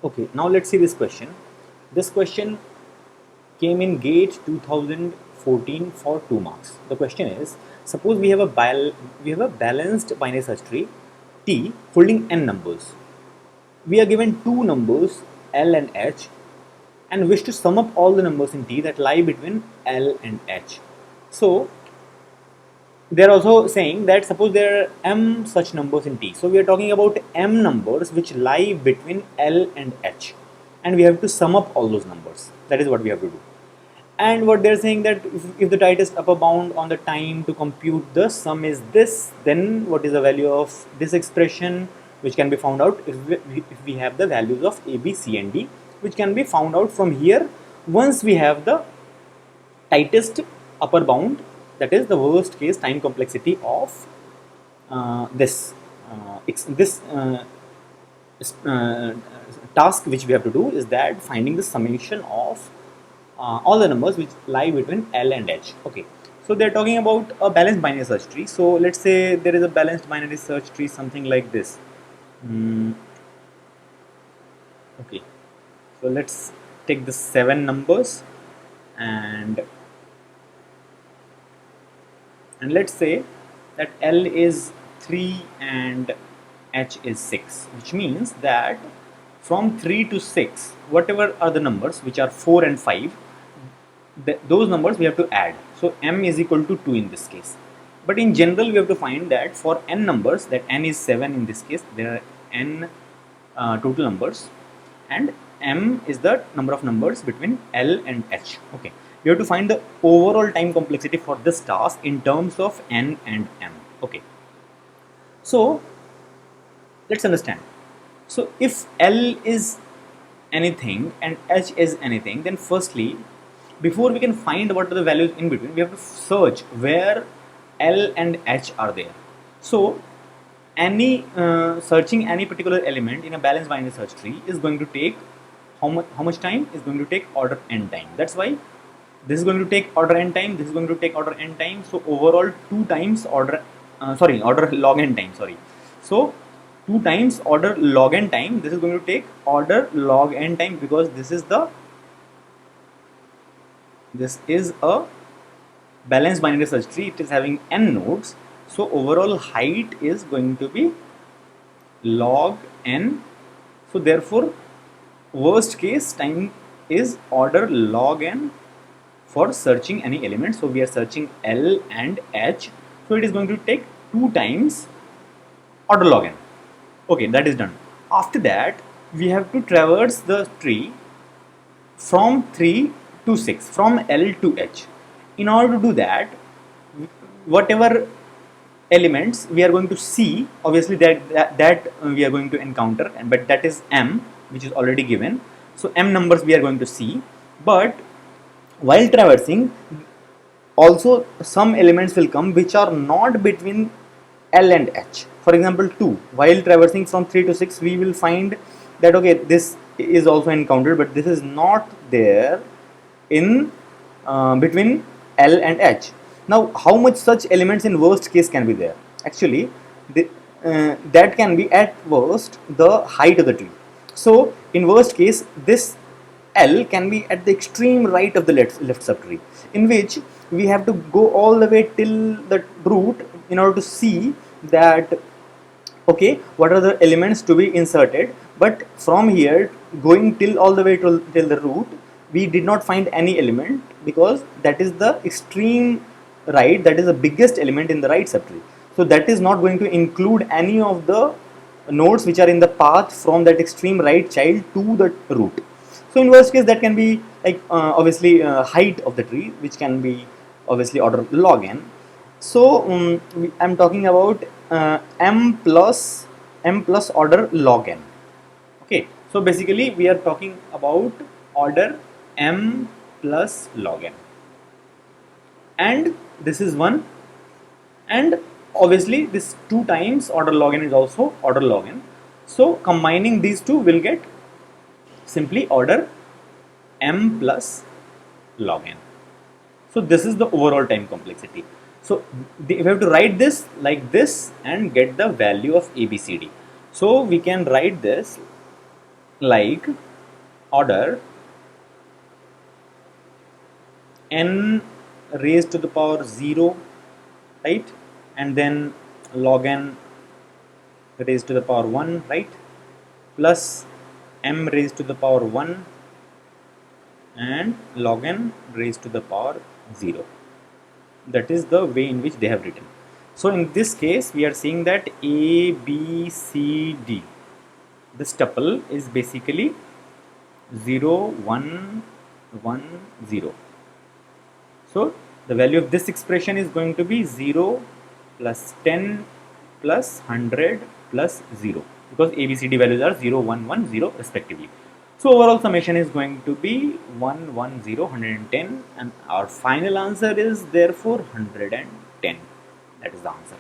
Okay, now let's see this question. This question came in GATE 2014 for 2 marks. The question is, suppose we have a balanced binary search tree T holding n numbers. We are given two numbers L and H and wish to sum up all the numbers in T that lie between L and H. So they are also saying that suppose there are m such numbers in T. So we are talking about m numbers which lie between L and H, and we have to sum up all those numbers. That is what we have to do. And what they're saying that if the tightest upper bound on the time to compute the sum is this, then what is the value of this expression, which can be found out if we have the values of a, b, c and d, which can be found out from here once we have the tightest upper bound, that is the worst case time complexity of this this task which we have to do is that finding the summation of all the numbers which lie between L and H. Okay, so they're talking about a balanced binary search tree. So let's say there is a balanced binary search tree, something like this. Okay, so let's take the 7 numbers and let's say that L is 3 and H is 6, which means that from 3 to 6, whatever are the numbers which are 4 and 5, those numbers we have to add. So m is equal to 2 in this case. But in general, we have to find that for n numbers, that n is 7 in this case, there are n total numbers, and m is the number of numbers between L and H. Okay, you have to find the overall time complexity for this task in terms of n and m. Okay, so let's understand. So if L is anything and H is anything, then firstly, before we can find what are the values in between, we have to search where L and H are there. So any searching any particular element in a balanced binary search tree is going to take how much time? Is going to take order n time. That's why this is going to take order n time, this is going to take order n time. So overall 2 times order order log n time, sorry. So 2 times order log n time, this is going to take order log n time, because this is a balanced binary search tree. It is having n nodes, so overall height is going to be log n. So therefore worst case time is order log n for searching any element. So we are searching L and H, so it is going to take 2 times order log n. Okay, that is done. After that, we have to traverse the tree from 3 to 6, from L to H. In order to do that, whatever elements we are going to see, obviously that we are going to encounter, but that is m, which is already given. So m numbers we are going to see, but while traversing, also some elements will come which are not between L and H. For example, 2. While traversing from 3 to 6, we will find that okay, this is also encountered, but this is not there in between L and H. Now, how much such elements in worst case can be there? Actually, that can be at worst the height of the tree. So, in worst case, this L can be at the extreme right of the left subtree, in which we have to go all the way till the root in order to see that okay, what are the elements to be inserted. But from here going till all the way till the root, we did not find any element, because that is the extreme right, that is the biggest element in the right subtree. So that is not going to include any of the nodes which are in the path from that extreme right child to the root. So in worst case, that can be like obviously height of the tree, which can be obviously order log n. So I'm talking about m plus order log n. Okay, so basically we are talking about order m plus log n, and this is 1, and obviously this 2 times order log n is also order log n. So combining these two will get simply order m plus log n. So this is the overall time complexity. So we have to write this like this and get the value of ABCD. So we can write this like order n raised to the power 0, right, and then log n raised to the power 1, right, plus m raised to the power 1 and log n raised to the power 0. That is the way in which they have written. So in this case we are seeing that a, b, c, d, this tuple is basically 0, 1, 1, 0. So the value of this expression is going to be 0 plus 10 plus 100 plus 0, because ABCD values are 0, 1, 1, 0 respectively. So overall summation is going to be 1, 1, 0, 110, and our final answer is therefore 110. That is the answer.